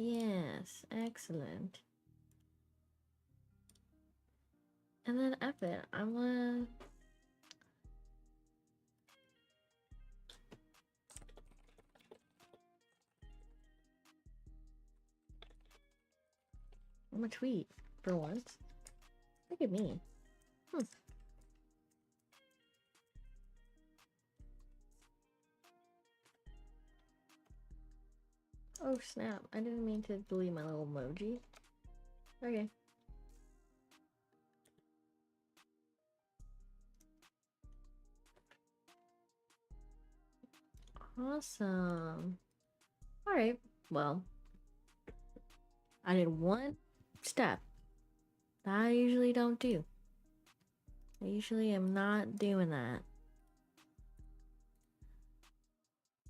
Yes, excellent. And then F it. I'm gonna... I'm gonna tweet for once. Look at me. Oh snap, I didn't mean to delete my little emoji. Okay. Awesome. Alright, well. I did one step that I usually don't do. I usually am not doing that.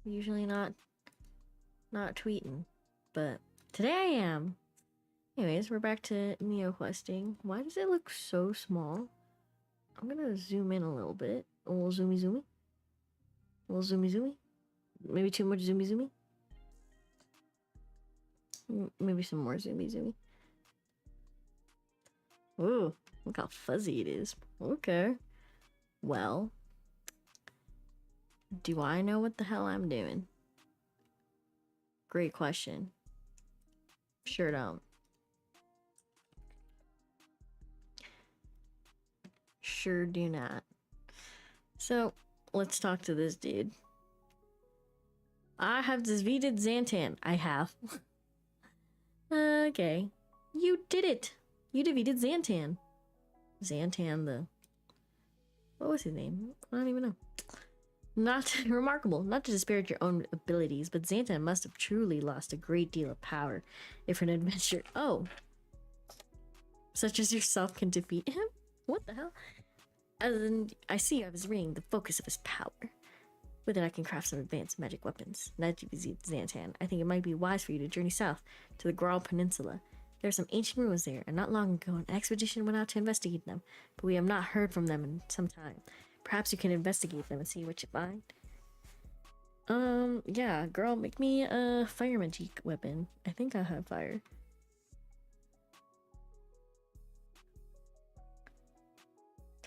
Usually not tweeting. But today I am. Anyways, we're back to Neoquesting. Why does it look so small? I'm gonna zoom in a little bit. A little zoomy zoomy. A little zoomy zoomy. Maybe too much zoomy zoomy. Maybe some more zoomy zoomy. Ooh, look how fuzzy it is. Okay. Well, do I know what the hell I'm doing? Great question. Sure don't. Sure do not. So, let's talk to this dude. I have defeated Xantan. I have. Okay. You did it! You defeated Xantan. Xantan the... What was his name? I don't even know. Not remarkable. Not to disparage your own abilities, but Xantan must have truly lost a great deal of power if an adventure... Oh! Such as yourself can defeat him? What the hell? As in, I see you have his ring, the focus of his power. With it I can craft some advanced magic weapons. Now that you've defeated Xantan, I think it might be wise for you to journey south to the Grawl Peninsula. There are some ancient ruins there, and not long ago an expedition went out to investigate them, but we have not heard from them in some time. Perhaps you can investigate them and see what you find. Yeah, girl, make me a fire magic weapon. I think I have fire.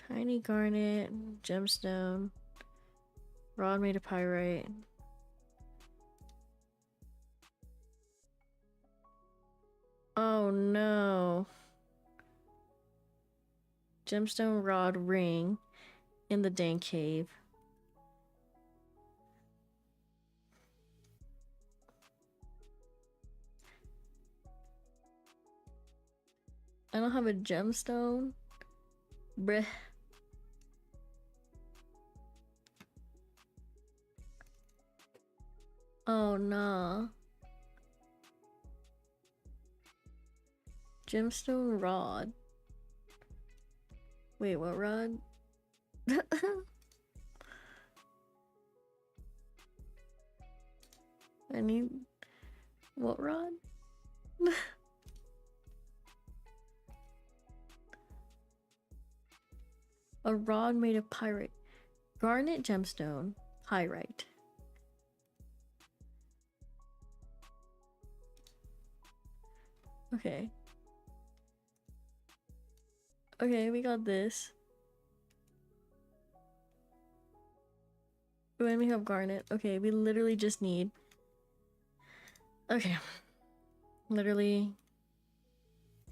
Tiny garnet, gemstone, rod made of pyrite. Oh no. Gemstone rod ring in the dank cave. I don't have a gemstone. Bruh. Oh no. Gemstone rod. Wait, what rod? I need... What rod? A rod made of pyrite. Garnet gemstone. Pyrite. Okay. Okay, we got this. When we have garnet. Okay, we literally just need... Okay. Literally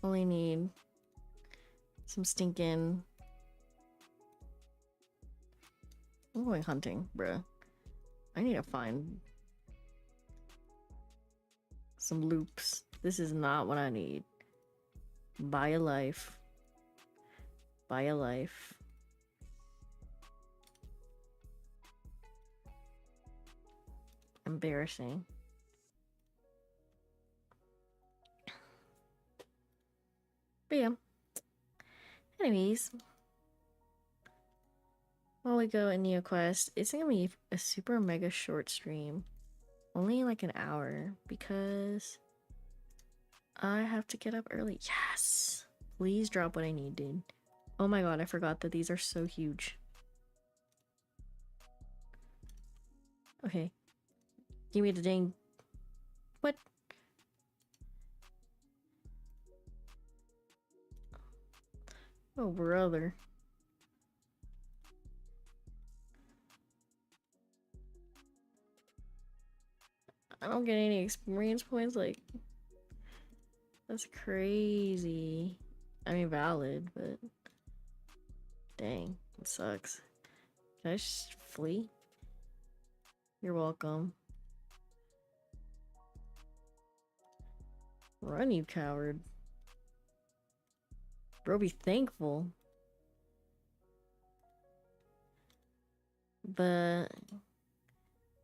only need some stinking... I'm going hunting, bruh. I need to find some loops. This is not what I need. Buy a life. Buy a life. Embarrassing. But yeah. Anyways. While we go in Neoquest, it's gonna be a super mega short stream. Only like an hour because I have to get up early. Yes! Please drop what I need, dude. Oh my god, I forgot that these are so huge. Okay. Give me the dang... What? Oh, brother. I don't get any experience points, like, that's crazy. I mean, valid, but dang, it sucks. Can I just flee? You're welcome. Run, you coward. Bro, be thankful. But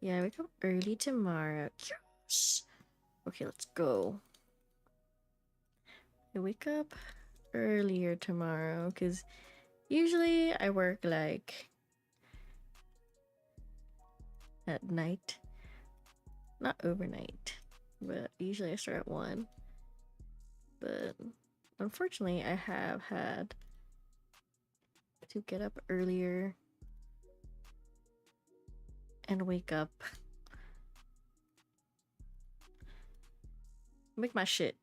yeah, I wake up early tomorrow. Yes. Okay, let's go. I wake up earlier tomorrow because usually I work like at night. Not overnight, but usually I start at 1. But unfortunately, I have had to get up earlier and wake up. Make my shit.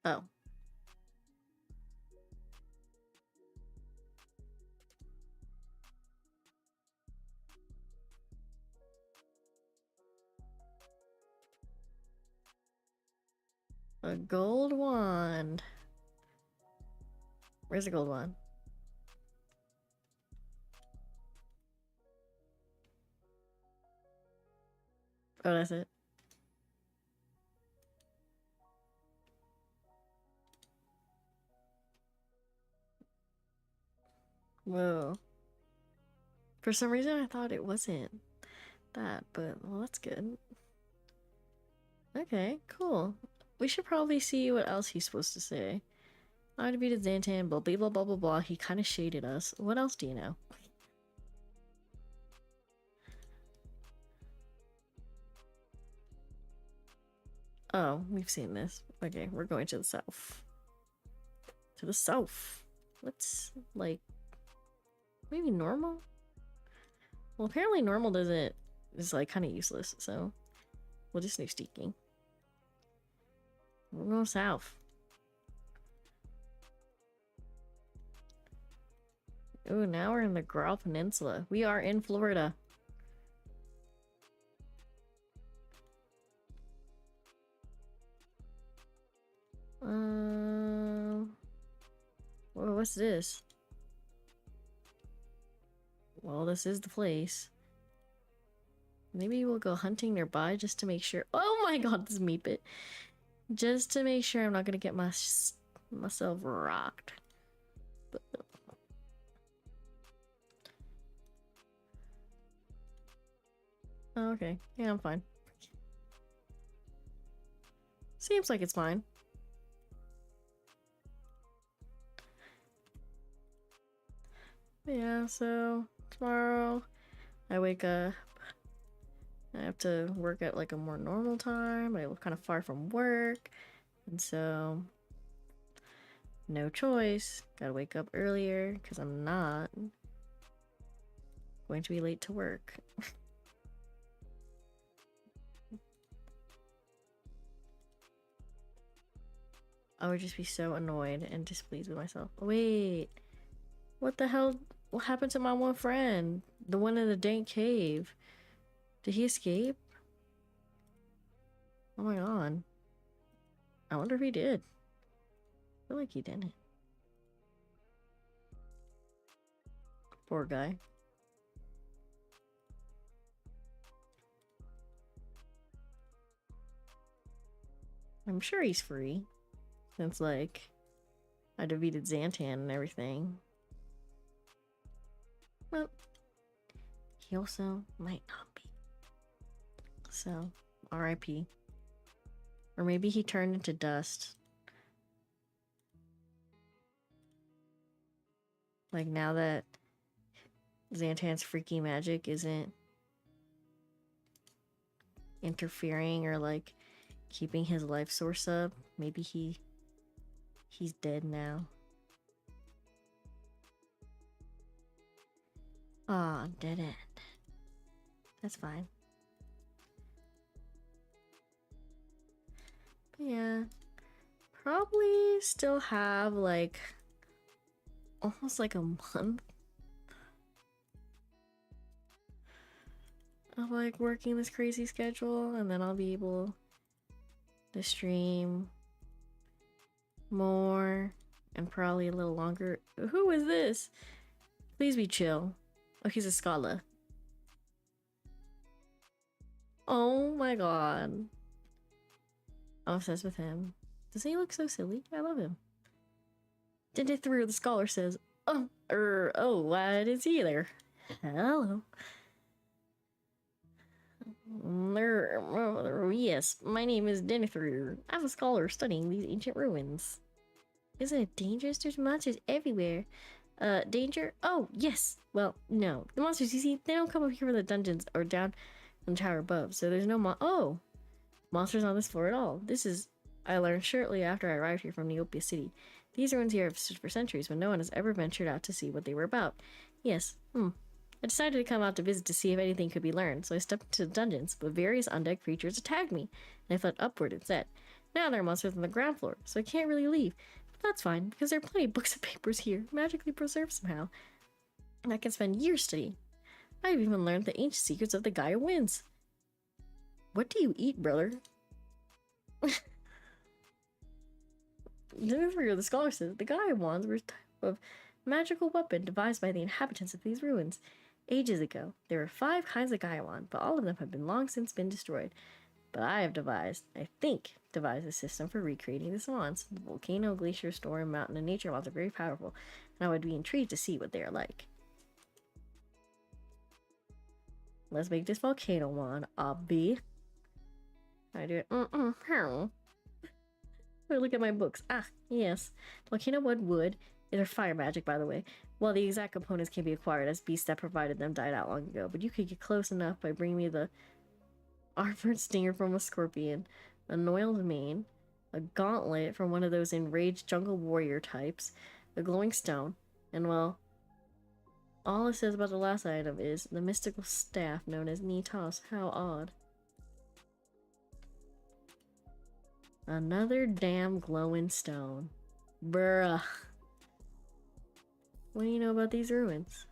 Oh. A gold wand. Where's the gold wand? Oh, that's it. Whoa. For some reason, I thought it wasn't that, but well, that's good. Okay, cool. We should probably see what else he's supposed to say. I defeated Xantan, blah blah blah blah blah blah. He kind of shaded us. What else do you know? Oh, we've seen this. Okay, we're going to the south. To the south. Let's, like, maybe normal? Well, apparently normal doesn't, is like kind of useless, so we'll just do sneaking. We're going south. Ooh, now we're in the Grawl Peninsula. We are in Florida. Well, what's this? Well, this is the place. Maybe we'll go hunting nearby just to make sure. Oh my god, this meat bit. Just to make sure I'm not gonna get myself rocked. But... Oh, okay. Yeah, I'm fine. Seems like it's fine. Yeah, so tomorrow I wake up. I have to work at like a more normal time. I live kind of far from work. And so no choice. Gotta wake up earlier because I'm not going to be late to work. I would just be so annoyed and displeased with myself. Wait, what the hell? What happened to my one friend? The one in the dank cave. Did he escape? Oh my god. I wonder if he did. I feel like he didn't. Poor guy. I'm sure he's free. Since, like, I defeated Xantan and everything. Well, he also might not be. So, RIP. Or maybe he turned into dust. Like, now that Xantan's freaky magic isn't interfering or, like, keeping his life source up, maybe he's dead now. Aw, dead end. That's fine. But yeah, probably still have like almost like a month of like working this crazy schedule, and then I'll be able to stream more and probably a little longer. Who is this? Please be chill. Oh, he's a scholar. Oh my god. I'm obsessed with him. Doesn't he look so silly? I love him. Dinty through, the scholar says, what is he there? Hello. Yes, my name is Denethru. I'm a scholar studying these ancient ruins. Isn't it dangerous? There's monsters everywhere. Danger? Oh, yes. Well, no. The monsters, you see, they don't come up here from the dungeons or down from the tower above, so there's no monsters on this floor at all. I learned shortly after I arrived here from Neopia City. These ruins here have stood for centuries, but no one has ever ventured out to see what they were about. Yes, I decided to come out to visit to see if anything could be learned, so I stepped into the dungeons, but various undead creatures attacked me, and I fled upward instead. Now there are monsters on the ground floor, so I can't really leave. But that's fine, because there are plenty of books and papers here, magically preserved somehow, and I can spend years studying. I've even learned the ancient secrets of the Gaia winds. What do you eat, brother? The scholar says the Gaia wands were a type of magical weapon devised by the inhabitants of these ruins. Ages ago, there were 5 kinds of Gaia wand, but all of them have been long since been destroyed. But I devised a system for recreating these wands. The volcano, glacier, storm, mountain, and nature wands are very powerful, and I would be intrigued to see what they are like. Let's make this volcano wand, Obby. I do it. Look at my books. Ah, yes. Volcano wood is a fire magic, by the way. Well, the exact components can be acquired as beasts that provided them died out long ago, but you could get close enough by bringing me the armored stinger from a scorpion, a noiled mane, a gauntlet from one of those enraged jungle warrior types, a glowing stone, and well, all it says about the last item is the mystical staff known as Nitas. How odd. Another damn glowing stone. Bruh. What do you know about these ruins?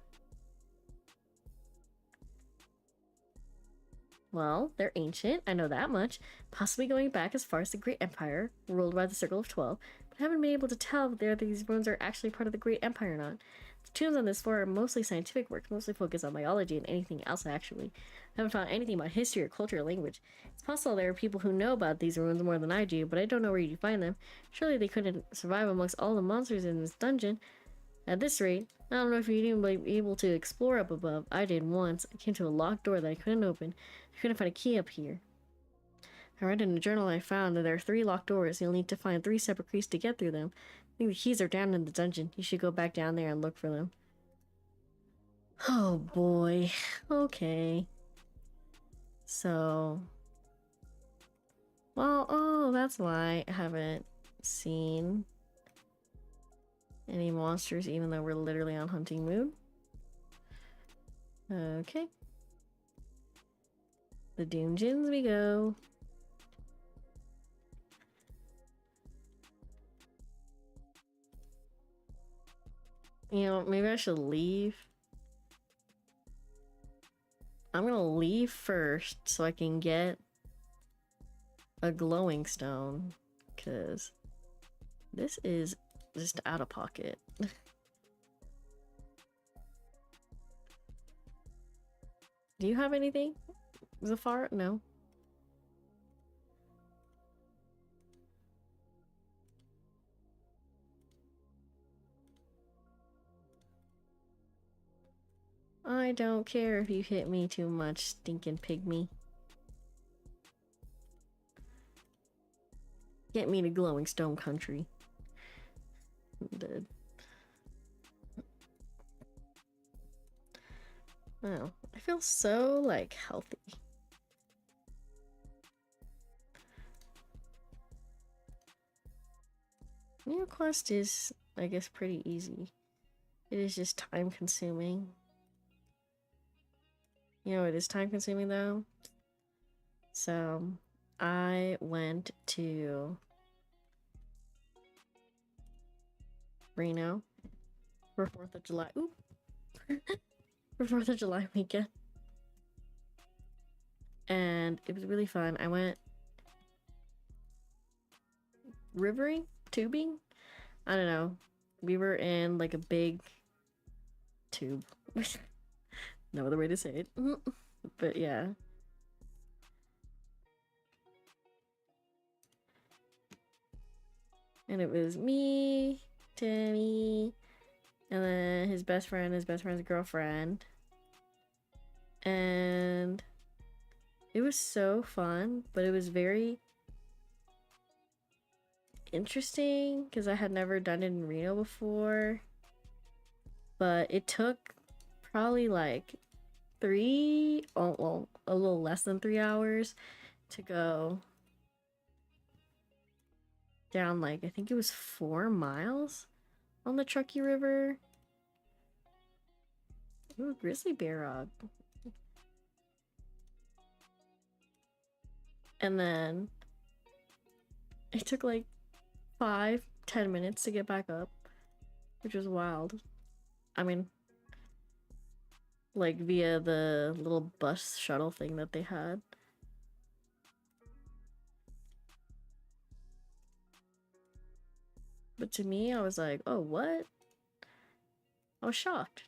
Well, they're ancient, I know that much, possibly going back as far as the Great Empire, ruled by the Circle of 12, but I haven't been able to tell whether these ruins are actually part of the Great Empire or not. The tombs on this floor are mostly scientific works, mostly focused on biology and anything else actually. I haven't found anything about history or culture or language. It's possible there are people who know about these ruins more than I do, but I don't know where you find them. Surely they couldn't survive amongst all the monsters in this dungeon. At this rate, I don't know if you'd even be able to explore up above. I did once. I came to a locked door that I couldn't open. I couldn't find a key up here. I read in a journal I found that there are 3 locked doors. You'll need to find 3 separate keys to get through them. I think the keys are down in the dungeon. You should go back down there and look for them. Oh boy. Okay. So... well, oh, that's why I haven't seen any monsters, even though we're literally on hunting mood. Okay. The dungeons we go. You know, maybe I should leave. I'm gonna leave first so I can get a glowing stone, because this is just out of pocket. Do you have anything, Zafar? No. I don't care if you hit me too much, stinking pygmy. Get me to glowing stone country. I'm dead. Oh, I feel so, like, healthy. Neoquest is, I guess, pretty easy. It is just time consuming. You know, it is time consuming though. So I went to Reno for 4th of July. Ooh. For 4th of July weekend. And it was really fun. I went rivering, tubing. I don't know. We were in like a big tube. No other way to say it. But yeah. And it was me, Timmy, and then his best friend, his best friend's girlfriend. And it was so fun, but it was very interesting because I had never done it in Reno before. But it took probably like a little less than 3 hours to go down, like I think it was 4 miles on the Truckee River. Ooh, grizzly bear rug. And then it took like 5-10 minutes to get back up, which was wild. I mean, like via the little bus shuttle thing that they had. But to me, I was like, oh, what? I was shocked.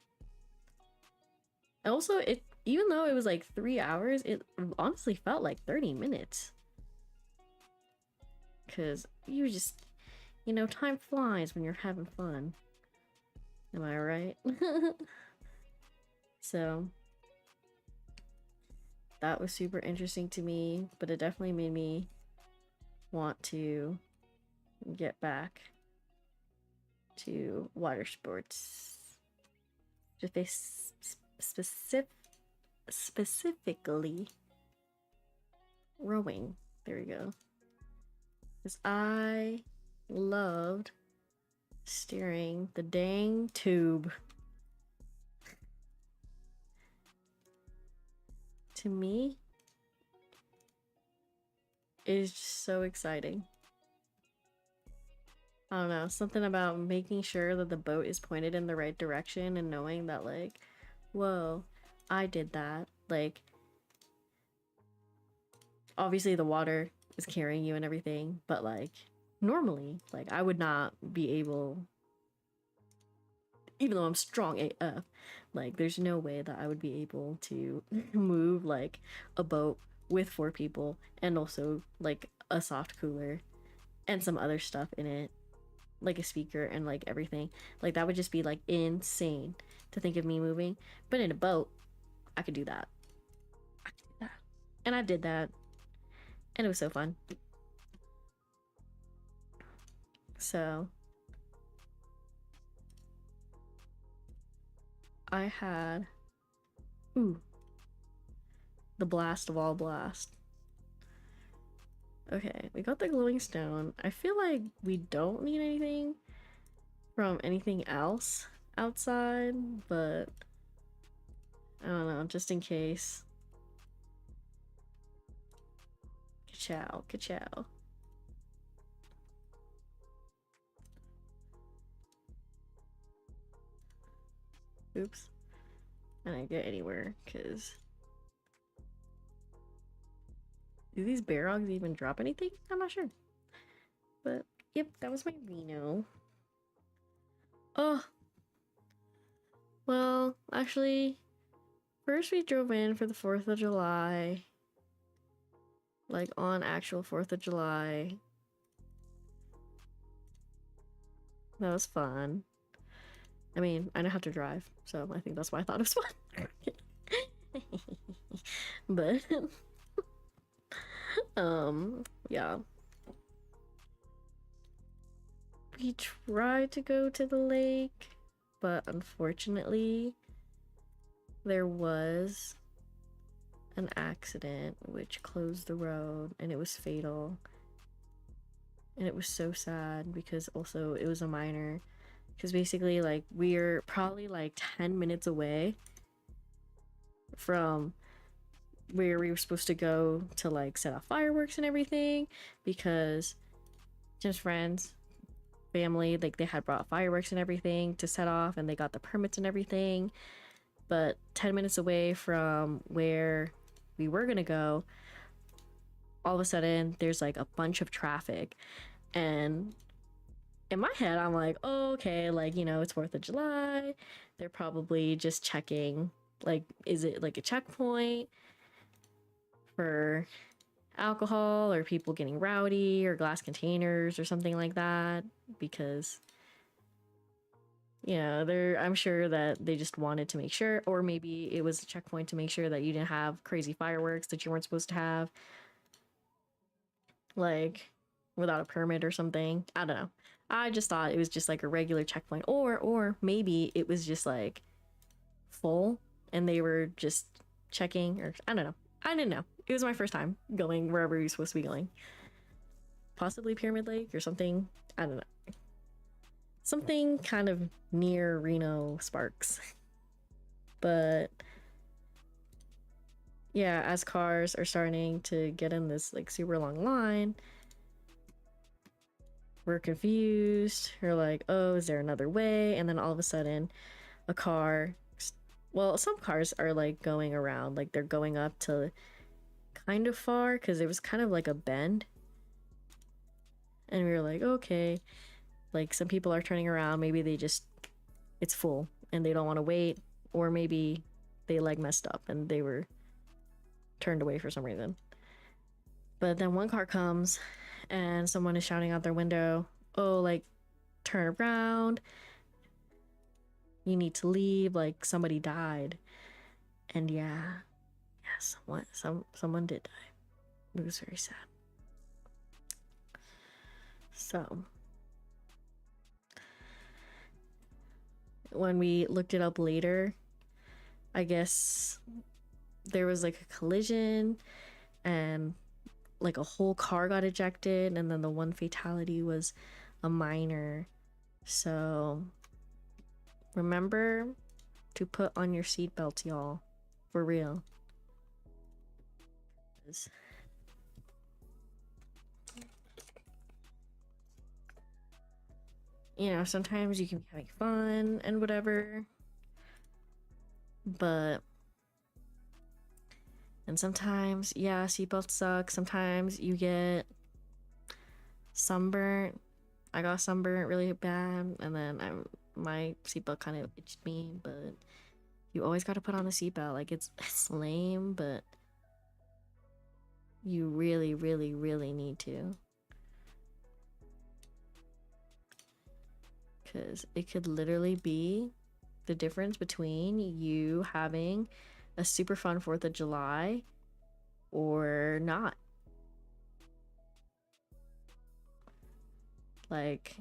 Also, even though it was like 3 hours, it honestly felt like 30 minutes. Because you just, you know, time flies when you're having fun. Am I right? So, that was super interesting to me, but it definitely made me want to get back to water sports. Specifically rowing. There we go. Because I loved steering the dang tube. To me, it is just so exciting. I don't know, something about making sure that the boat is pointed in the right direction and knowing that, like, whoa, I did that. Like, obviously the water is carrying you and everything, but like, normally, like, I would not be able, even though I'm strong AF, like, there's no way that I would be able to move, like, a boat with 4 people and also, like, a soft cooler and some other stuff in it, like a speaker and like everything. Like, that would just be like insane to think of me moving. But in a boat, I could do that. I could do that. And I did that. And it was so fun. So I had the blast of all blast. Okay, we got the glowing stone. I feel like we don't need anything from anything else outside, but I don't know, just in case. Ka-chow, ka-chow. Oops. I didn't get anywhere, because... Do these bear dogs even drop anything? I'm not sure. But, yep, that was my Reno. Oh. Well, actually, first we drove in for the 4th of July. Like, on actual 4th of July. That was fun. I mean, I know how to drive, so I think that's why I thought it was fun. But, yeah. We tried to go to the lake, but unfortunately, there was an accident which closed the road, and it was fatal. And it was so sad because also it was a minor. Because basically, like, we're probably like 10 minutes away from where we were supposed to go to like set off fireworks and everything, because Jim's friends family, like they had brought fireworks and everything to set off, and they got the permits and everything. But 10 minutes away from where we were gonna go, all of a sudden there's like a bunch of traffic. And in my head, I'm like, oh, okay, like, you know, it's 4th of July. They're probably just checking, like, is it like a checkpoint for alcohol or people getting rowdy or glass containers or something like that? Because, yeah, I'm sure that they just wanted to make sure, or maybe it was a checkpoint to make sure that you didn't have crazy fireworks that you weren't supposed to have, like, without a permit or something. I don't know. I just thought it was just like a regular checkpoint, or maybe it was just like full and they were just checking, or I don't know. I didn't know. It was my first time going wherever you're supposed to be going. Possibly Pyramid Lake or something. I don't know. Something kind of near Reno Sparks. But yeah, as cars are starting to get in this like super long line, we're confused. We're like, oh, is there another way? And then all of a sudden, a car, well, some cars are like going around, like they're going up to kind of far because it was kind of like a bend. And we were like, okay, like some people are turning around. Maybe it's full and they don't want to wait. Or maybe they like messed up and they were turned away for some reason. But then one car comes and someone is shouting out their window, oh, like, turn around. You need to leave. Like, somebody died. And yeah, someone did die. It was very sad. So when we looked it up later, I guess there was like a collision and like a whole car got ejected, and then the one fatality was a minor. So remember to put on your seatbelts, y'all. For real. You know, sometimes you can be having fun and whatever, and sometimes, yeah, seatbelts suck. Sometimes you get sunburnt. I got sunburnt really bad, and then my seatbelt kind of itched me, but you always got to put on the seatbelt. Like, it's lame, but you really, really, really need to. Because it could literally be the difference between you having a super fun 4th of July or not. Like,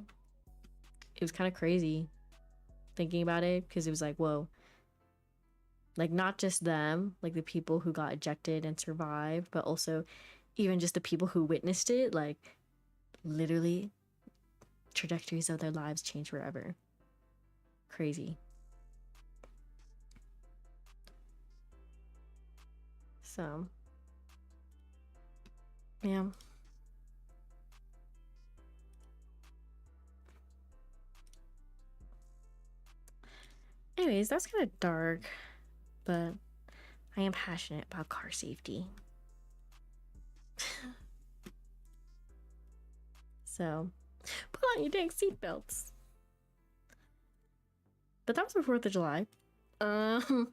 it was kind of crazy thinking about it, because it was like, whoa, like, not just them, like the people who got ejected and survived, but also even just the people who witnessed it, like, literally trajectories of their lives change forever. Crazy. So yeah. Anyways, that's kind of dark, but I am passionate about car safety. So put on your dang seatbelts. But that was the 4th of July. The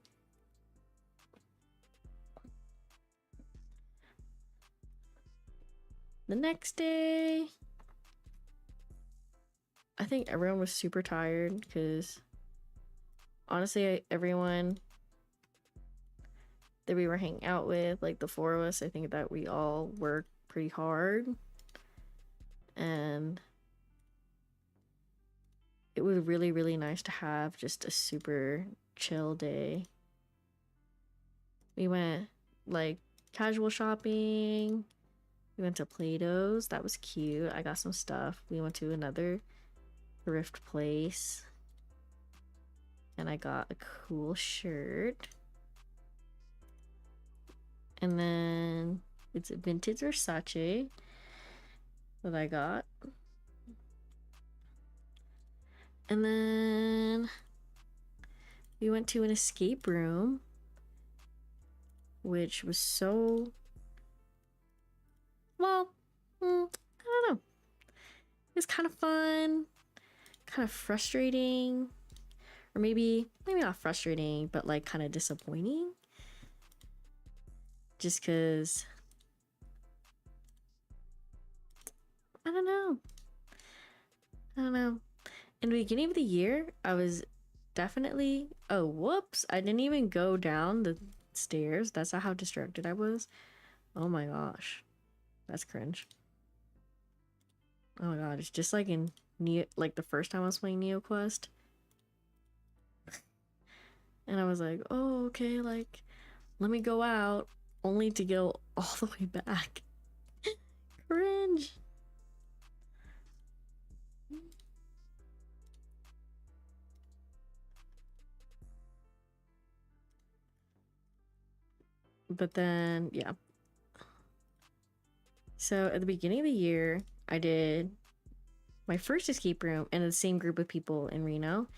next day, I think everyone was super tired because honestly, everyone that we were hanging out with, like the 4 of us, I think that we all worked pretty hard. And it was really, really nice to have just a super chill day. We went like casual shopping. We went to Plato's. That was cute. I got some stuff. We went to another thrift place. And I got a cool shirt. And then it's a vintage Versace that I got. And then we went to an escape room, which was so, well, I don't know. It was kind of fun, kind of frustrating, or maybe not frustrating, but like kind of disappointing. Just because, I don't know. In the beginning of the year, I was definitely, oh, whoops, I didn't even go down the stairs. That's how distracted I was. Oh my gosh. That's cringe. Oh my god, it's just like in like the first time I was playing Neoquest. And I was like, oh, okay, like, let me go out, only to go all the way back. Cringe. But then, yeah. So at the beginning of the year, I did my first escape room in the same group of people in Reno,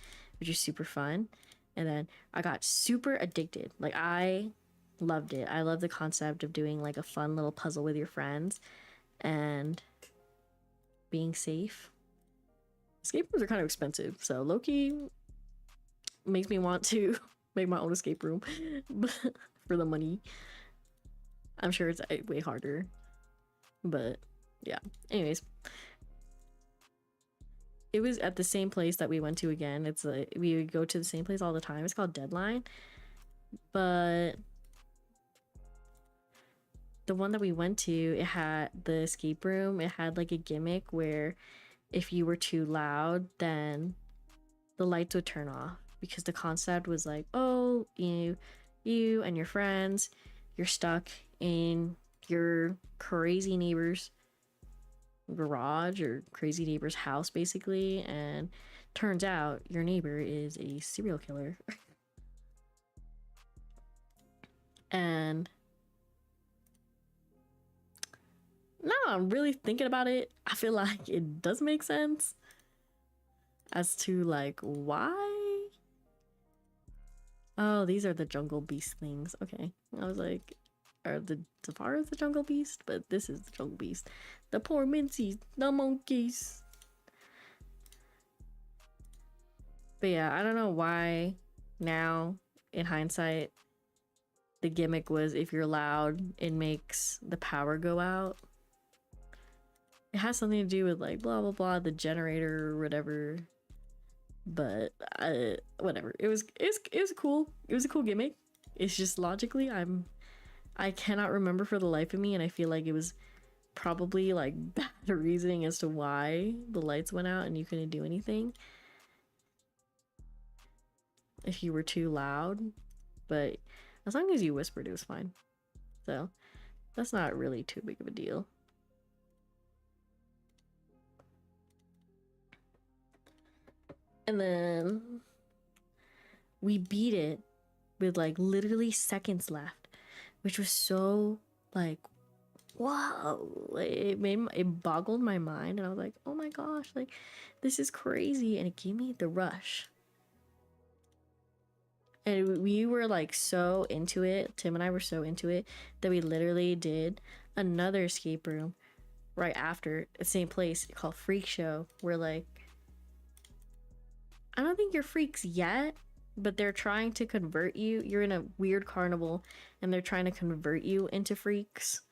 which is super fun. And then I got super addicted. Like, I loved it. I love the concept of doing like a fun little puzzle with your friends and being safe. Escape rooms are kind of expensive, so Loki makes me want to make my own escape room for the money. I'm sure it's way harder, but yeah. Anyways, it was at the same place that we went to again. It's like we would go to the same place all the time. It's called Deadline, but the one that we went to, it had the escape room. It had like a gimmick where if you were too loud, then the lights would turn off, because the concept was like, oh, you and your friends, you're stuck in your crazy neighbor's garage or crazy neighbor's house, basically, and turns out your neighbor is a serial killer. And now I'm really thinking about it, I feel like it does make sense as to like why. Oh, these are the jungle beast things. Okay. I was like, are the Zafaras the jungle beast? But this is the jungle beast. The poor mincies, the monkeys. But yeah, I don't know why now, in hindsight, the gimmick was if you're loud, it makes the power go out. It has something to do with like blah blah blah, the generator or whatever. But whatever. It was cool. It was a cool gimmick. It's just logically I cannot remember for the life of me, and I feel like it was probably like bad reasoning as to why the lights went out and you couldn't do anything if you were too loud. But as long as you whispered, it was fine. So that's not really too big of a deal. And then we beat it with like literally seconds left, which was so like, whoa. It boggled my mind, and I was like, oh my gosh, like this is crazy. And it gave me the rush. And we were like so into it, Tim and I were so into it, that we literally did another escape room right after, the same place, called Freak Show, where like, I don't think you're freaks yet, but they're trying to convert you. You're in a weird carnival and they're trying to convert you into freaks,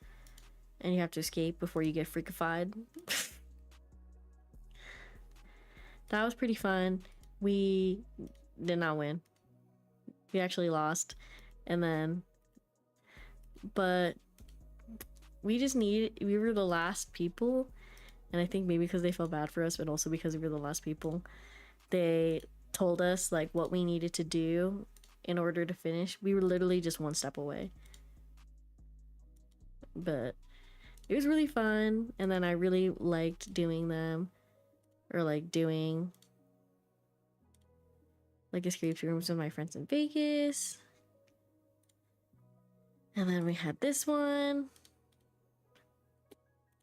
and you have to escape before you get freakified. That was pretty fun. We did not win. We actually lost. And then, but we were the last people, and I think maybe because they felt bad for us, but also because we were the last people, they told us like what we needed to do in order to finish. We were literally just one step away. But it was really fun, and then I really liked doing them, or like doing like escape rooms with my friends in Vegas. And then we had this one.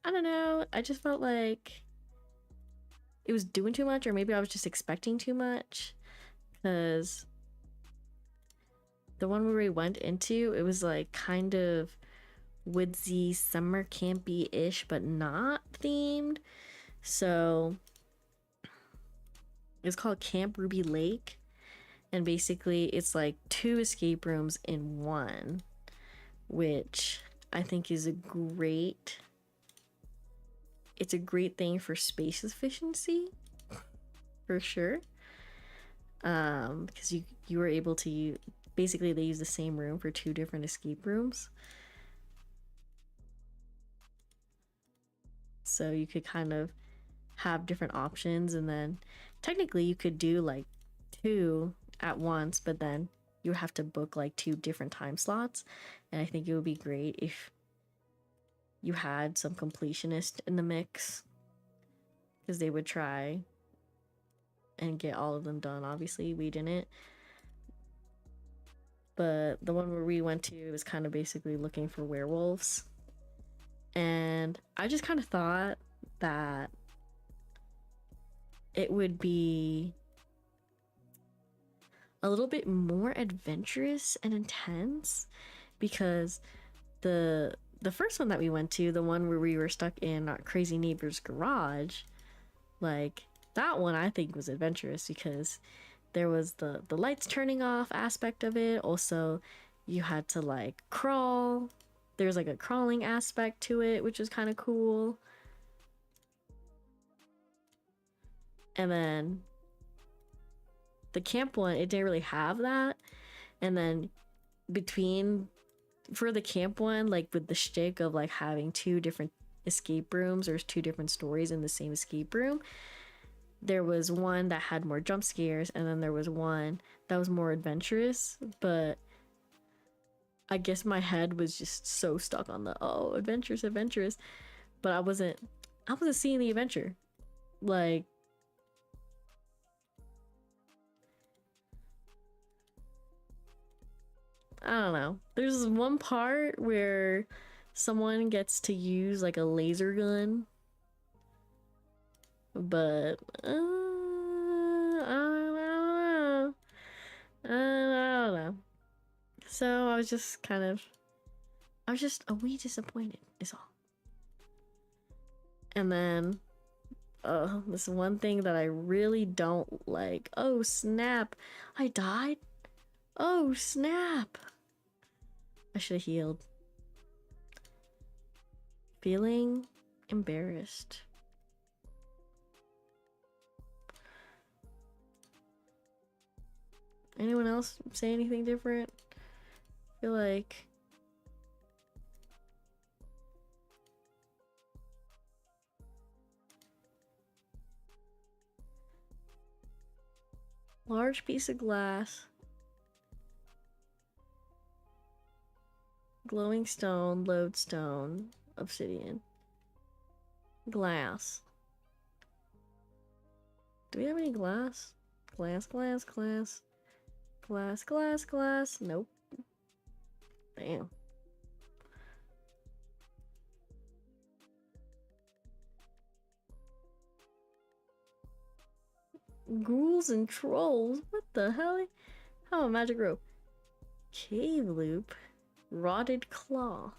I don't know, I just felt like it was doing too much, or maybe I was just expecting too much. Because the one where we went into, it was like kind of woodsy, summer campy-ish, but not themed. So it's called Camp Ruby Lake, and basically it's like 2 escape rooms in one, which I think is a great thing for space efficiency for sure. Because you were able to basically they use the same room for 2 different escape rooms. So you could kind of have different options, and then technically you could do like 2 at once, but then you would have to book like 2 different time slots. And I think it would be great if you had some completionist in the mix, because they would try and get all of them done. Obviously we didn't, but the one where we went to was kind of basically looking for werewolves, and I just kind of thought that it would be a little bit more adventurous and intense, because the first one that we went to, the one where we were stuck in our crazy neighbor's garage, like that one I think was adventurous because there was the lights turning off aspect of it. Also, you had to like crawl. There's like a crawling aspect to it, which is kind of cool. And then the camp one, it didn't really have that. And then for the camp one, like with the shtick of like having 2 different escape rooms or 2 different stories in the same escape room, there was one that had more jump scares, and then there was one that was more adventurous. But I guess my head was just so stuck on the adventurous, but I wasn't seeing the adventure. Like, I don't know. There's this one part where someone gets to use like a laser gun, but I don't know. So I was just a wee disappointed is all. And then this one thing that I really don't like. Oh snap, I died. Oh snap, I should have healed. Feeling embarrassed. Anyone else say anything different? I feel like large piece of glass, glowing stone, lodestone, obsidian, glass. Do we have any glass? Glass. Nope. Damn. Ghouls and trolls? What the hell? How a magic rope? Cave loop? Rotted cloth.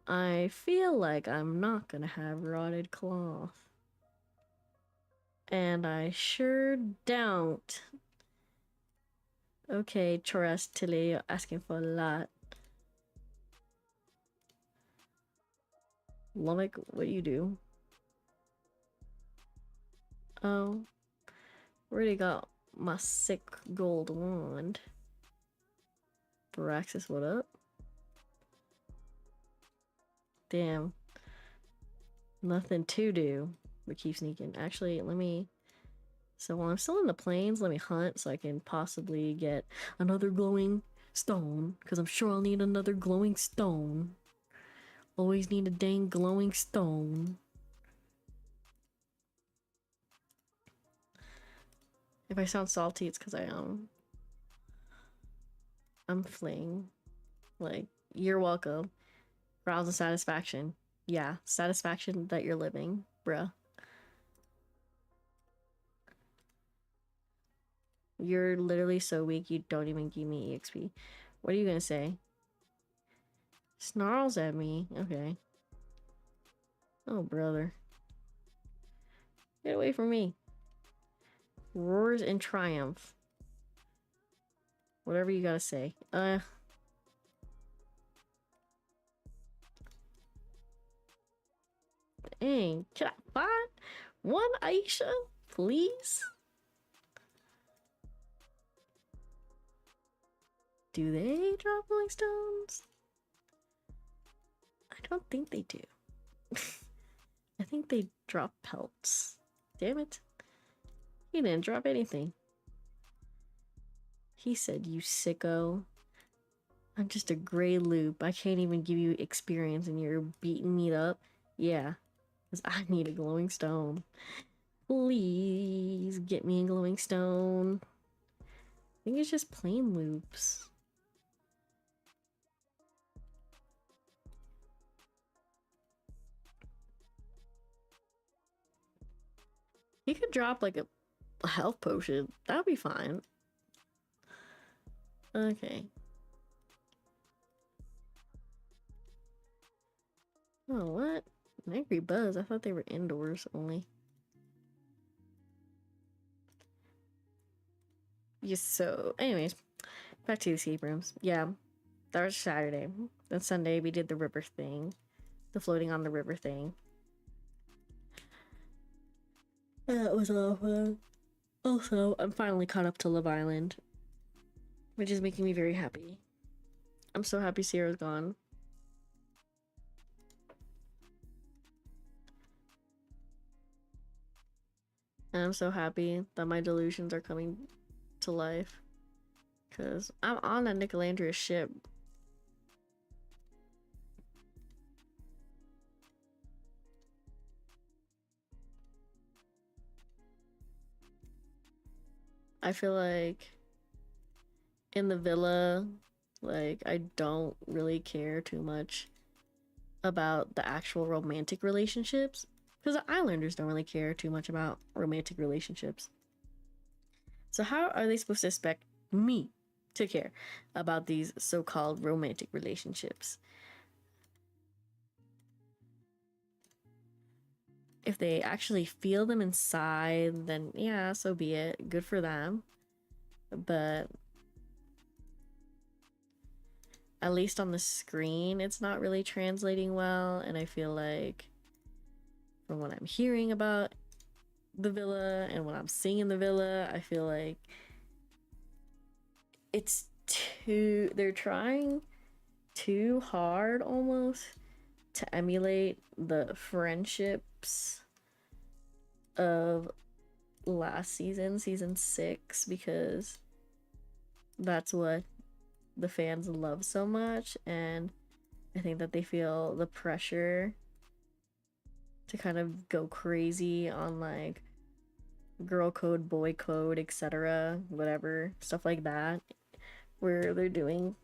I feel like I'm not gonna have rotted cloth. And I sure don't. Okay, Choras Tilly, you're asking for a lot. Lomic, what do you do? Oh. Already got my sick gold wand. Baraxis, what up? Damn. Nothing to do. We keep sneaking. Actually, let me... So while I'm still in the plains, let me hunt so I can possibly get another glowing stone. Because I'm sure I'll need another glowing stone. Always need a dang glowing stone. If I sound salty, it's because I'm fleeing. Like, you're welcome. Browse and satisfaction. Yeah, satisfaction that you're living, bruh. You're literally so weak you don't even give me EXP. What are you gonna say? Snarls at me. Okay. Oh, brother. Get away from me. Roars in triumph. Whatever you gotta say. Dang, can I find one Aisha? Please? Do they drop Rolling Stones? I don't think they do. I think they drop pelts. Damn it. He didn't drop anything. He said, you sicko. I'm just a gray loop. I can't even give you experience and you're beating me up. Yeah, because I need a glowing stone. Please get me a glowing stone. I think it's just plain loops. He could drop like a health potion. That would be fine. Okay. Oh, what? An angry buzz. I thought they were indoors only. Yes, so anyways, back to the escape rooms. Yeah, that was Saturday. Then Sunday we did the river thing. The floating on the river thing. That was awful. Also, I'm finally caught up to Love Island, which is making me very happy. I'm so happy Sierra's gone. And I'm so happy that my delusions are coming to life. Because I'm on a Nicolandria ship. I feel like in the villa, like, I don't really care too much about the actual romantic relationships. Because the Islanders don't really care too much about romantic relationships. So how are they supposed to expect me to care about these so-called romantic relationships? If they actually feel them inside, then yeah, so be it. Good for them. But at least on the screen, it's not really translating well. And I feel like from what I'm hearing about the villa and what I'm seeing in the villa, I feel like it's they're trying too hard almost to emulate the friendships of last season, season 6, because that's what the fans love so much. And I think that they feel the pressure to kind of go crazy on like girl code, boy code, etc., whatever, stuff like that, where they're doing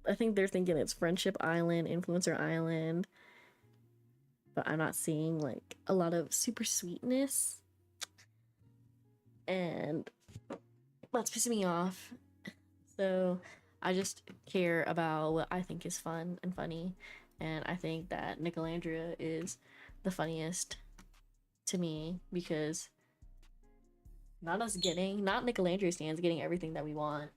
I think they're thinking it's Friendship Island, Influencer Island, but I'm not seeing like a lot of super sweetness, and that's pissing me off. So I just care about what I think is fun and funny, and I think that Nicolandria is the funniest to me because not Nicolandria stands getting everything that we want.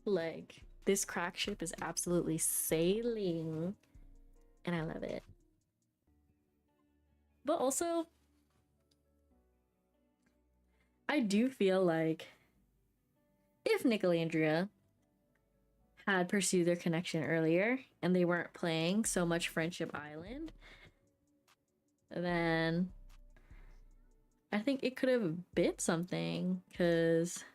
Like, this crack ship is absolutely sailing, and I love it. But also, I do feel like if Nicolandria had pursued their connection earlier and they weren't playing so much Friendship Island, then I think it could have bit something, because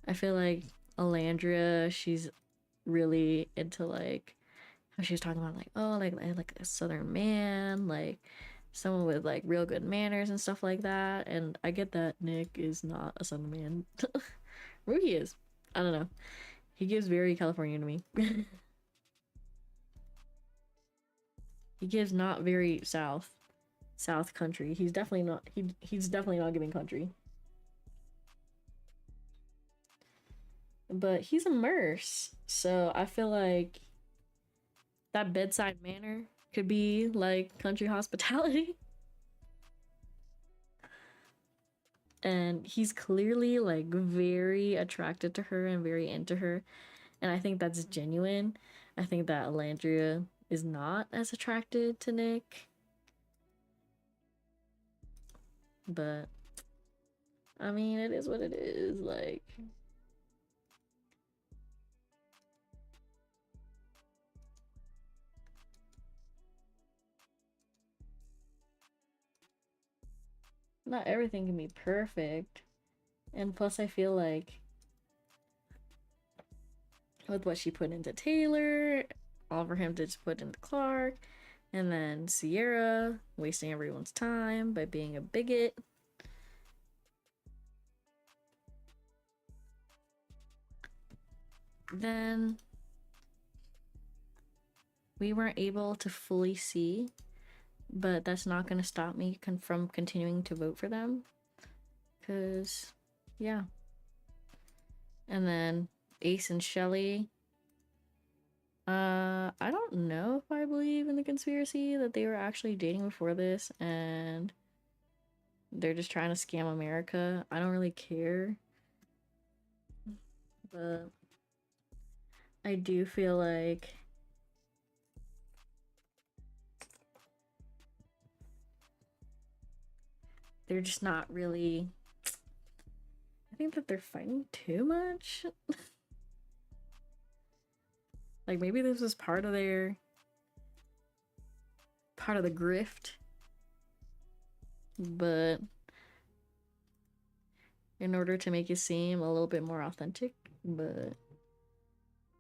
I feel like Alandria, she's really into like how she was talking about like, oh, like a southern man, like someone with like real good manners and stuff like that. And I get that Nick is not a southern man. Maybe he is. I don't know. He gives very California to me. He gives not very South country. He's definitely not he's definitely not giving country. But he's immersed. So I feel like that bedside manner could be like country hospitality. And he's clearly like very attracted to her and very into her. And I think that's genuine. I think that Elandria is not as attracted to Nick. But I mean, it is what it is. Like, not everything can be perfect. And plus, I feel like with what she put into Taylor, all for him to just put into Clark, and then Sierra wasting everyone's time by being a bigot. Then we weren't able to fully see, but that's not going to stop me from continuing to vote for them. Because, yeah. And then Ace and Shelly. I don't know if I believe in the conspiracy that they were actually dating before this and they're just trying to scam America. I don't really care. But I do feel like they're just not really. I think that they're fighting too much. Like maybe this was part of the grift. But in order to make it seem a little bit more authentic, but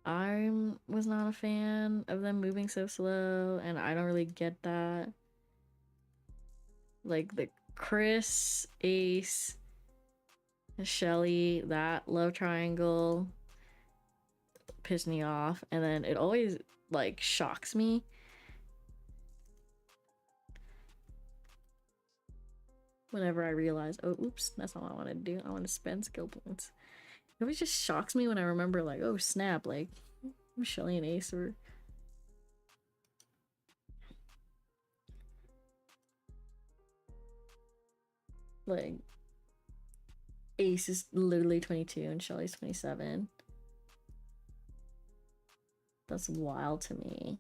I was not a fan of them moving so slow, and I don't really get that. Like the Chris, Ace, Shelly, that love triangle pissed me off, and then it always like shocks me whenever I realize, oh, oops, that's not what I want to do. I want to spend skill points. It always just shocks me when I remember, like, oh snap, like Shelly and Ace are. Like, Ace is literally 22 and Shelly's 27. That's wild to me.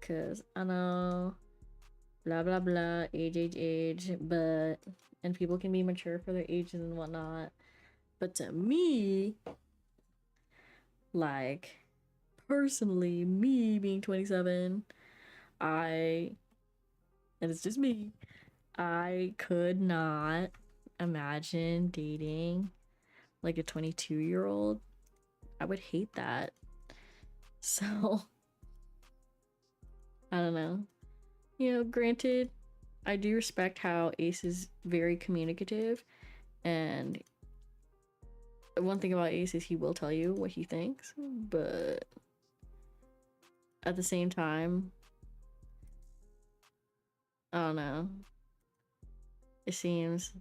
Because I know, blah, blah, blah, age, but, and people can be mature for their ages and whatnot. But to me, like, personally, me being 27, and it's just me, I could not imagine dating like a 22-year-old. I would hate that. So, I don't know. You know, granted, I do respect how Ace is very communicative, and one thing about Ace is he will tell you what he thinks, but at the same time, I don't know. It seems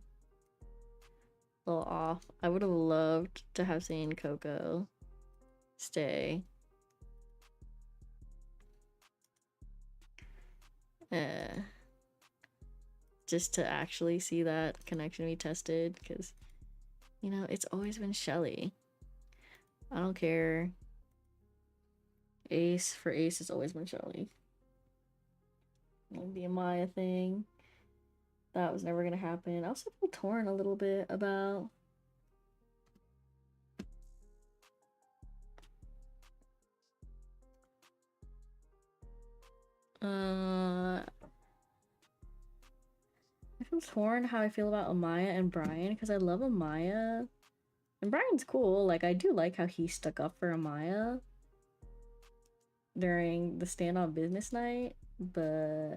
a little off. I would have loved to have seen Coco stay. Just to actually see that connection be tested, because, you know, it's always been Shelly. I don't care. Ace, for Ace, it's always been Shelly. Like the Amaya thing, that was never gonna happen. I also feel torn a little bit about I feel torn how I feel about Amaya and Brian, because I love Amaya and Brian's cool. Like, I do like how he stuck up for Amaya during the standoff business night, but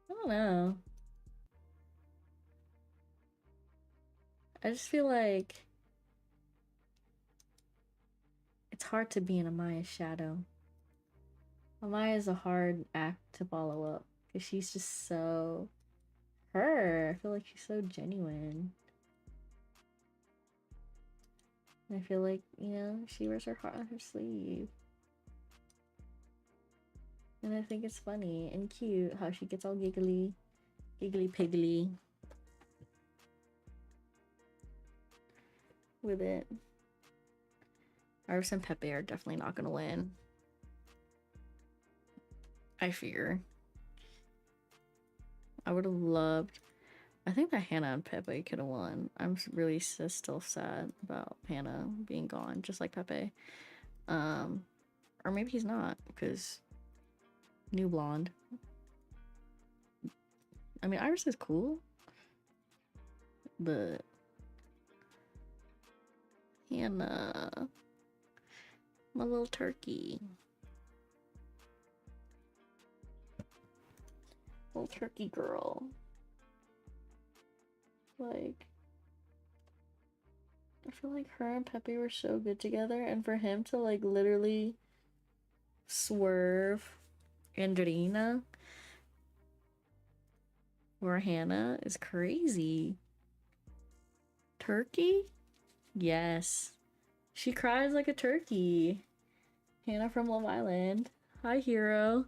I don't know. I just feel like it's hard to be in Amaya's shadow. Amaya is a hard act to follow up because she's just so her. I feel like she's so genuine. I feel like, you know, she wears her heart on her sleeve. And I think it's funny and cute how she gets all giggly piggly with it. Iris and Pepe are definitely not gonna win. I fear. I would have loved. I think that Hannah and Pepe could have won. I'm really still sad about Hannah being gone, just like Pepe. Or maybe he's not, because new blonde. I mean, Iris is cool, but Hannah, my little turkey. Little turkey girl. Like, I feel like her and Pepe were so good together, and for him to like literally swerve Andrina or Hannah is crazy. Turkey? Yes. She cries like a turkey. Hannah from Love Island. Hi, hero.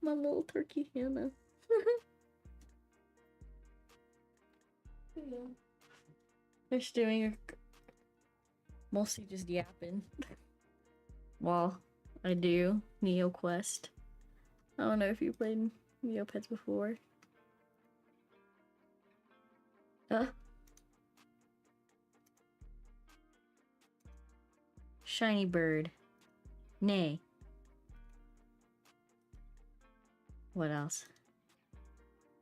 My little turkey Hannah. Yeah. Just doing mostly just yapping while I do Neoquest. I don't know if you played Neopets before. Shiny bird. Nay. What else?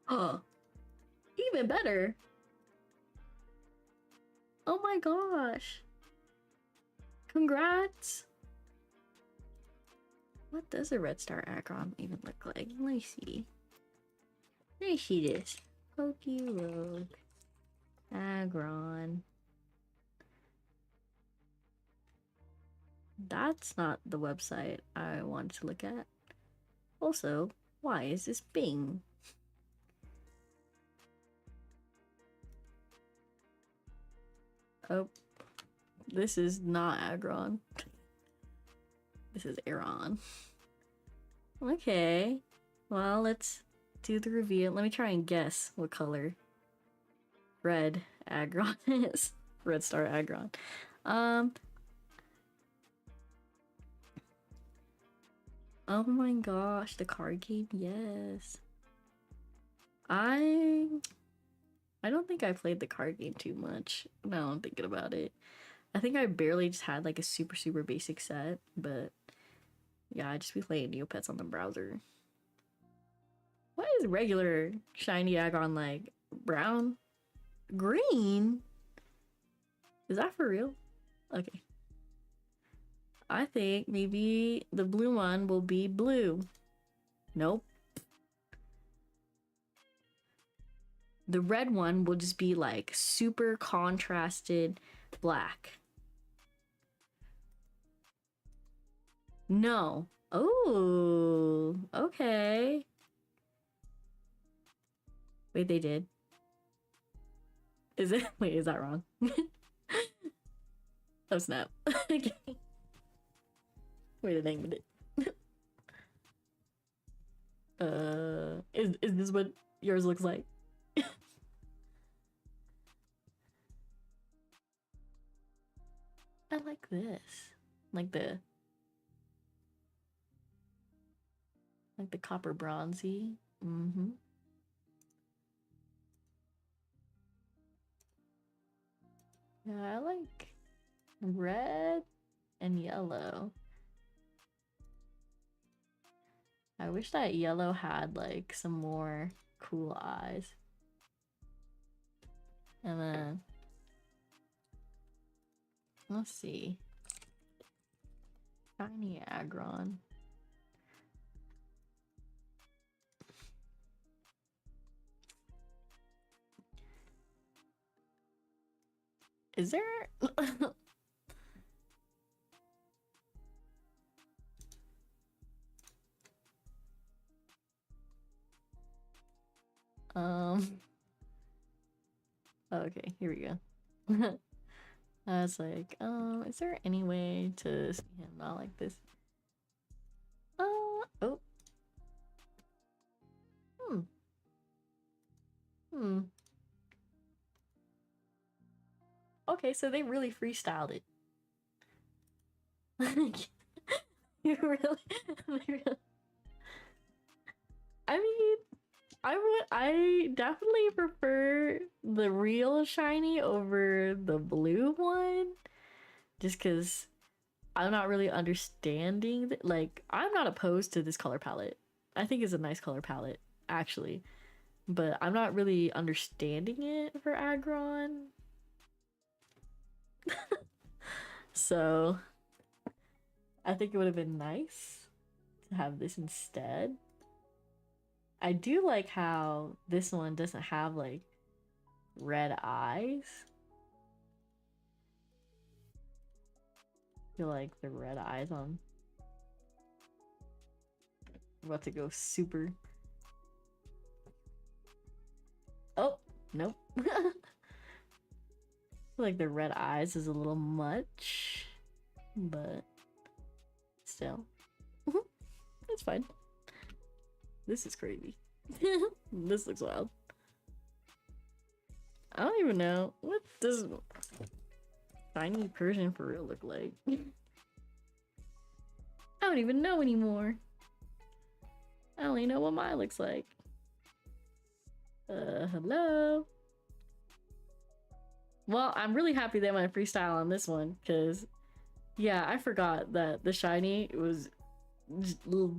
Oh, even better. Oh my gosh. Congrats. What does a red star Agron even look like? Let me see. Let me see this. Pokey Rogue. Agron. That's not the website I wanted to look at. Also, why is this Bing? Oh, this is not Agron. This is Aeron. Okay, well, let's do the reveal. Let me try and guess what color red Agron is. Red star Agron. Oh my gosh, the card game, yes. I don't think I played the card game too much. Now I'm thinking about it. I think I barely just had like a super basic set, but yeah, I just be playing Neopets on the browser. What is regular shiny Aggron like? Brown? Green? Is that for real? Okay. I think maybe the blue one will be blue. Nope. The red one will just be like super contrasted black. No. Oh, okay. Wait, they did. Is it? Wait, is that wrong? Oh snap. Okay. Wait a minute. Is this what yours looks like? I like this. Like the copper bronzy. Mm-hmm. Yeah, I like red and yellow. I wish that yellow had like some more cool eyes. And then let's see. Shiny Aggron. Is there Okay, here we go. I was like, is there any way to see him not like this? Oh. Hmm. Okay, so they really freestyled it. You really. I mean, I definitely prefer the real shiny over the blue one, just because I'm not really understanding like, I'm not opposed to this color palette. I think it's a nice color palette, actually, but I'm not really understanding it for Aggron. So I think it would have been nice to have this instead. I do like how this one doesn't have like red eyes. I feel like the red eyes on. I'm about to go super. Oh, nope. I feel like the red eyes is a little much, but still. It's fine. This is crazy. This looks wild. I don't even know. What does shiny Persian for real look like? I don't even know anymore. I only know what mine looks like. Hello? Well, I'm really happy they went freestyle on this one, because, yeah, I forgot that the shiny was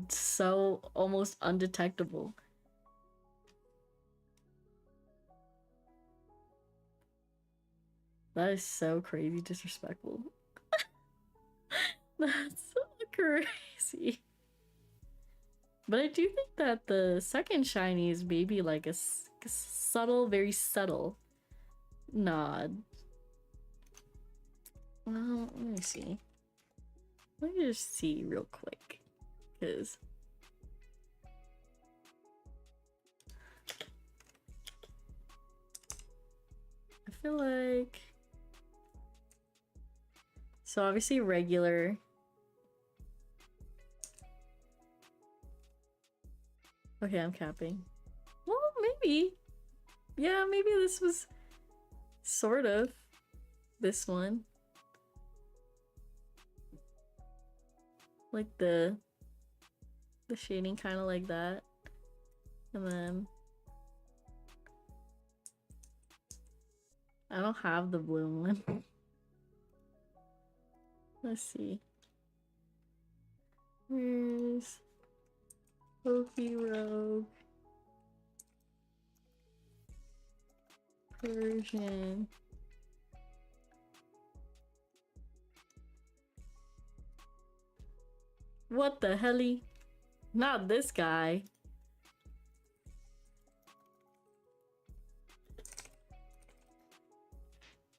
so almost undetectable. That is so crazy disrespectful. That's so crazy. But I do think that the second shiny is maybe like a subtle, very subtle nod. Well, let me see. Let me just see real quick, because I feel like, so obviously regular. Okay, I'm capping. Well, maybe. Yeah, maybe this was sort of this one. Like the shading kind of like that. And then I don't have the blue one. Let's see. Where's Pokey Rogue? Persian. What the helly? Not this guy.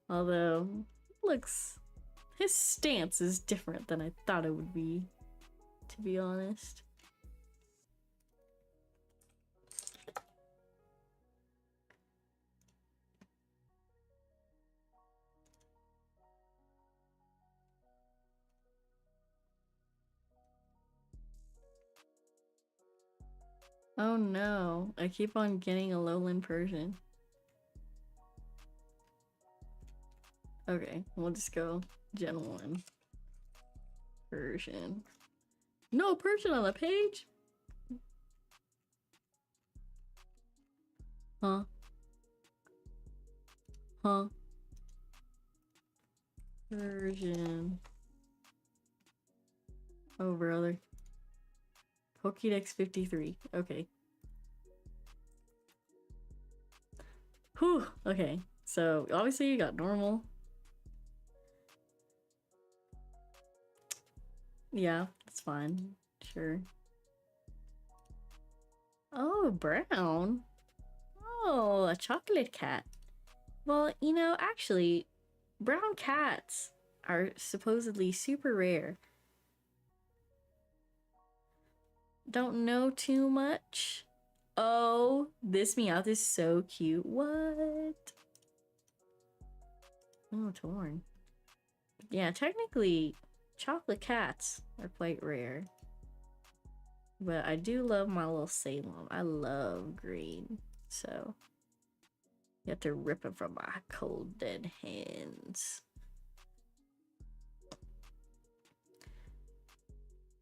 Although, looks, his stance is different than I thought it would be, to be honest. Oh no, I keep on getting a lowland Persian. Okay, we'll just go Gen 1. Persian. No Persian on the page? Huh? Huh? Persian. Oh, brother. Pokédex 53. Okay. Whew. Okay. So, obviously you got normal. Yeah, that's fine. Sure. Oh, brown. Oh, a chocolate cat. Well, you know, actually, brown cats are supposedly super rare. Don't know too much Oh, this Meowth is so cute. What? Oh, torn. Yeah, technically, chocolate cats are quite rare. But I do love my little Salem. I love green. So, you have to rip it from my cold, dead hands.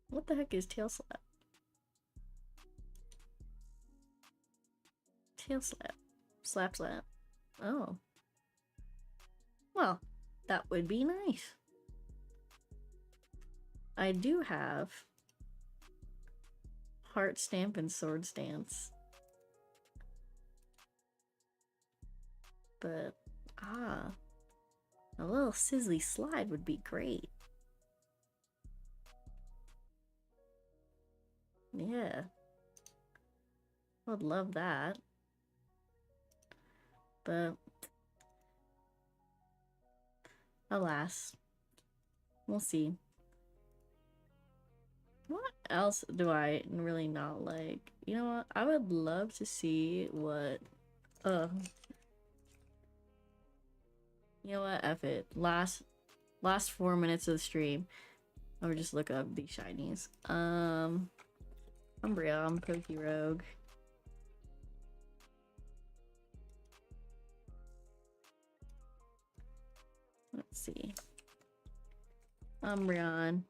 What the heck is Tail Slap? Tail Slap. Slap Slap. Oh. Well, that would be nice. I do have Heart Stamp and Sword Stance. But, a little Sizzly Slide would be great. Yeah. I would love that. But, alas. We'll see. What else do I really not like? You know what? I would love to see what... You know what? F it. Last 4 minutes of the stream. I would just look up these shinies. Umbreon, Pokerogue. Let's see. Umbreon.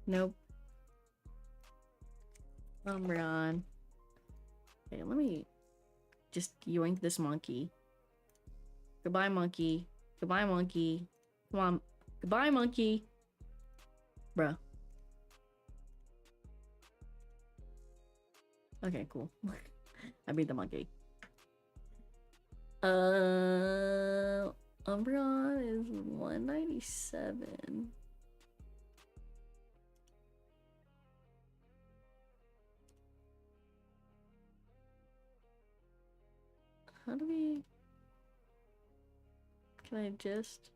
Nope. Umbreon. Okay, let me just yoink this monkey. Goodbye, monkey. Goodbye, monkey. Come on. Goodbye, monkey. Bruh. Okay, cool. I beat the monkey. Umbreon is 197. How do we... Can I just...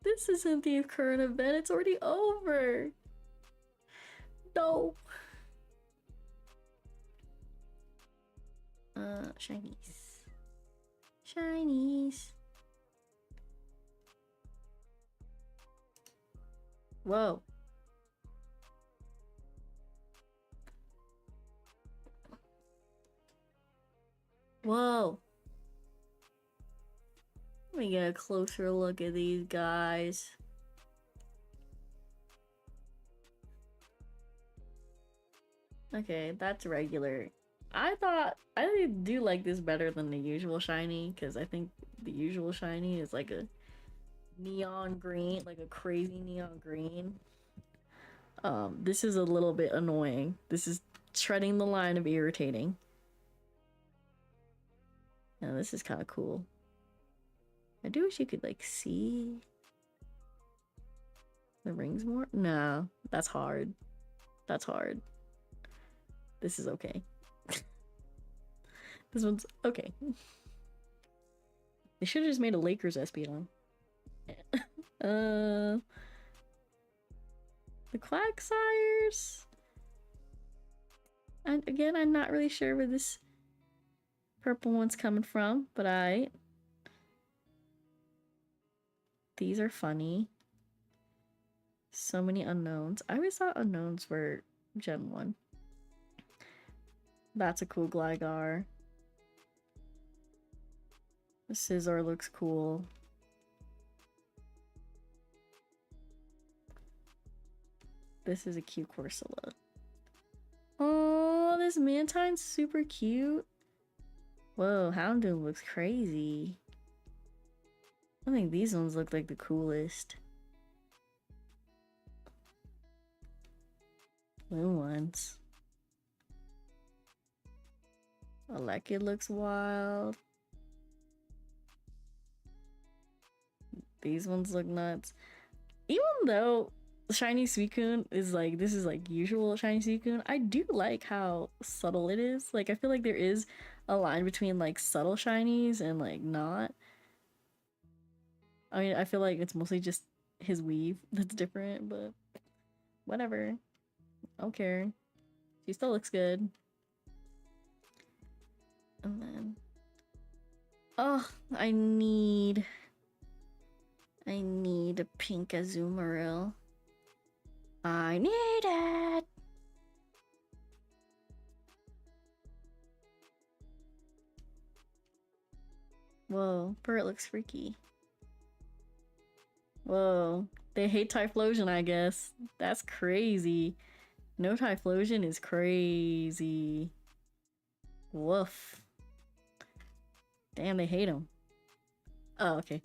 This isn't the current event, it's already over! No! Shinies. Shinies. Whoa. Whoa. Let me get a closer look at these guys. Okay, that's regular. I do like this better than the usual shiny, because I think the usual shiny is like a neon green, like a crazy neon green. This is a little bit annoying. This is treading the line of irritating. Now this is kind of cool. I do wish you could like see the rings more. No, that's hard. That's hard. This is okay. This one's okay. They should have just made a Lakers Espeon. The Quagsires. And again, I'm not really sure where this purple one's coming from, but these are funny. So many unknowns. I always thought unknowns were Gen 1. That's a cool Gligar. The Scizor looks cool. This is a cute Corsola. Oh, this Mantine's super cute. Whoa, Houndoom looks crazy. I think these ones look like the coolest. Blue ones. Aleki looks wild. These ones look nuts. Even though Shiny Suicune is like, this is like usual Shiny Suicune, I do like how subtle it is. Like, I feel like there is a line between like subtle shinies and like not. I mean, I feel like it's mostly just his weave that's different, but whatever. I don't care. She still looks good. And then... Oh, I need a pink Azumarill. I need it! Whoa, Bert looks freaky. Whoa, they hate Typhlosion, I guess. That's crazy. No Typhlosion is crazy. Woof. Damn, they hate him. Oh, okay.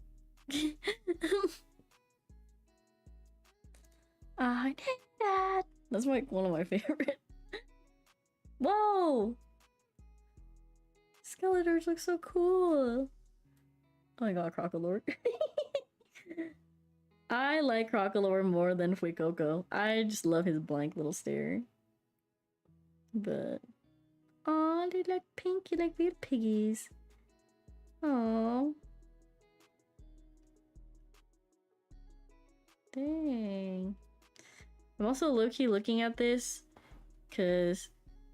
I did that. That's like one of my favorite. Whoa! Skeletors look so cool. Oh my god, Crocolore. I like Crocolore more than Fuecoco. I just love his blank little stare. But... Aw, they like pink, you like little piggies. Aww. Dang. I'm also low-key looking at this because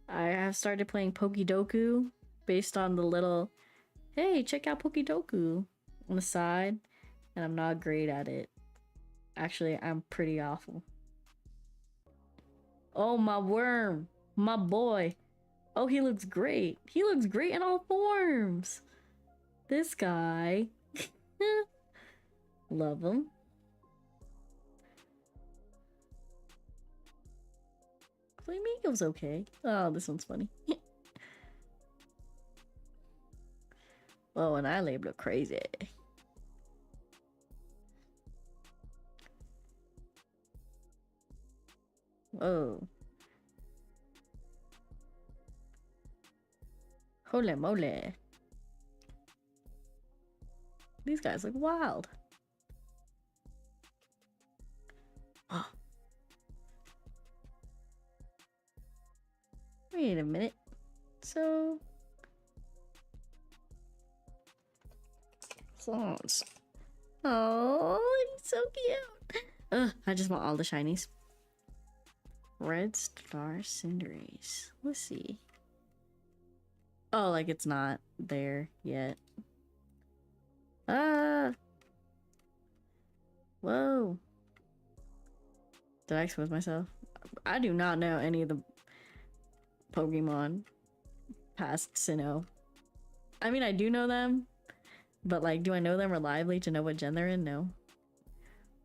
I have started playing Pokidoku based on the little, hey, check out Pokidoku on the side, and I'm not great at it. Actually, I'm pretty awful. Oh, my worm, my boy. Oh, he looks great. He looks great in all forms. This guy. Love him. Flamigo's okay. Oh, this one's funny. Oh, and I labeled crazy. Whoa. Holy moly. These guys look wild. Oh. Wait a minute. So... Clones. Oh, he's so cute. Ugh, I just want all the shinies. Red Star Cinderace. Let's see. Oh, like it's not there yet. Ah! Whoa. Did I expose myself? I do not know any of the Pokemon past Sinnoh. I mean, I do know them, but like, do I know them reliably to know what gen they're in? No.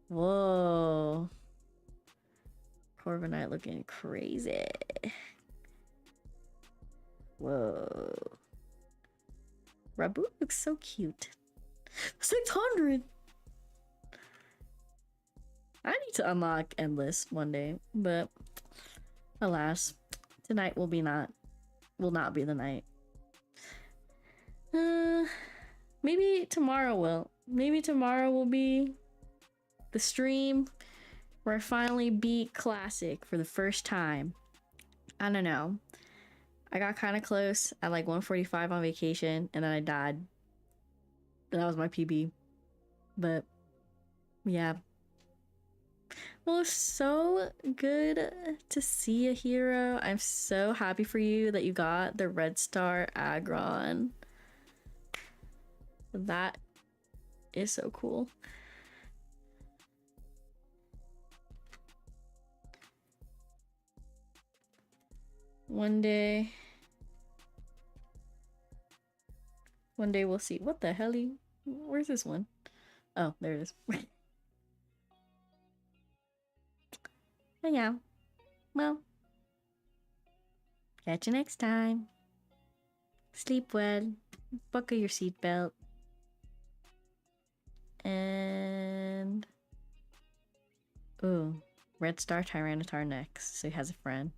Whoa. Corviknight looking crazy. Whoa. Raboot looks so cute. 600! I need to unlock Endless one day, but alas, tonight will not be the night. Maybe tomorrow will. Maybe tomorrow will be the stream where I finally beat Classic for the first time. I don't know. I got kind of close at like 145 on vacation, and then I died. That was my PB. But yeah. Well, it's so good to see a hero. I'm so happy for you that you got the Red Star Aggron. That is so cool. One day we'll see. What the hell? Where's this one? Oh, there it is. Yeah. Well, catch you next time. Sleep well. Buckle your seatbelt. And... ooh. Red Star Tyranitar next, so he has a friend.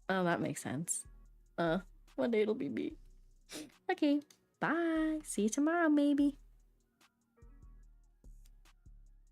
Oh, that makes sense. One day it'll be me. Okay, bye. See you tomorrow, maybe.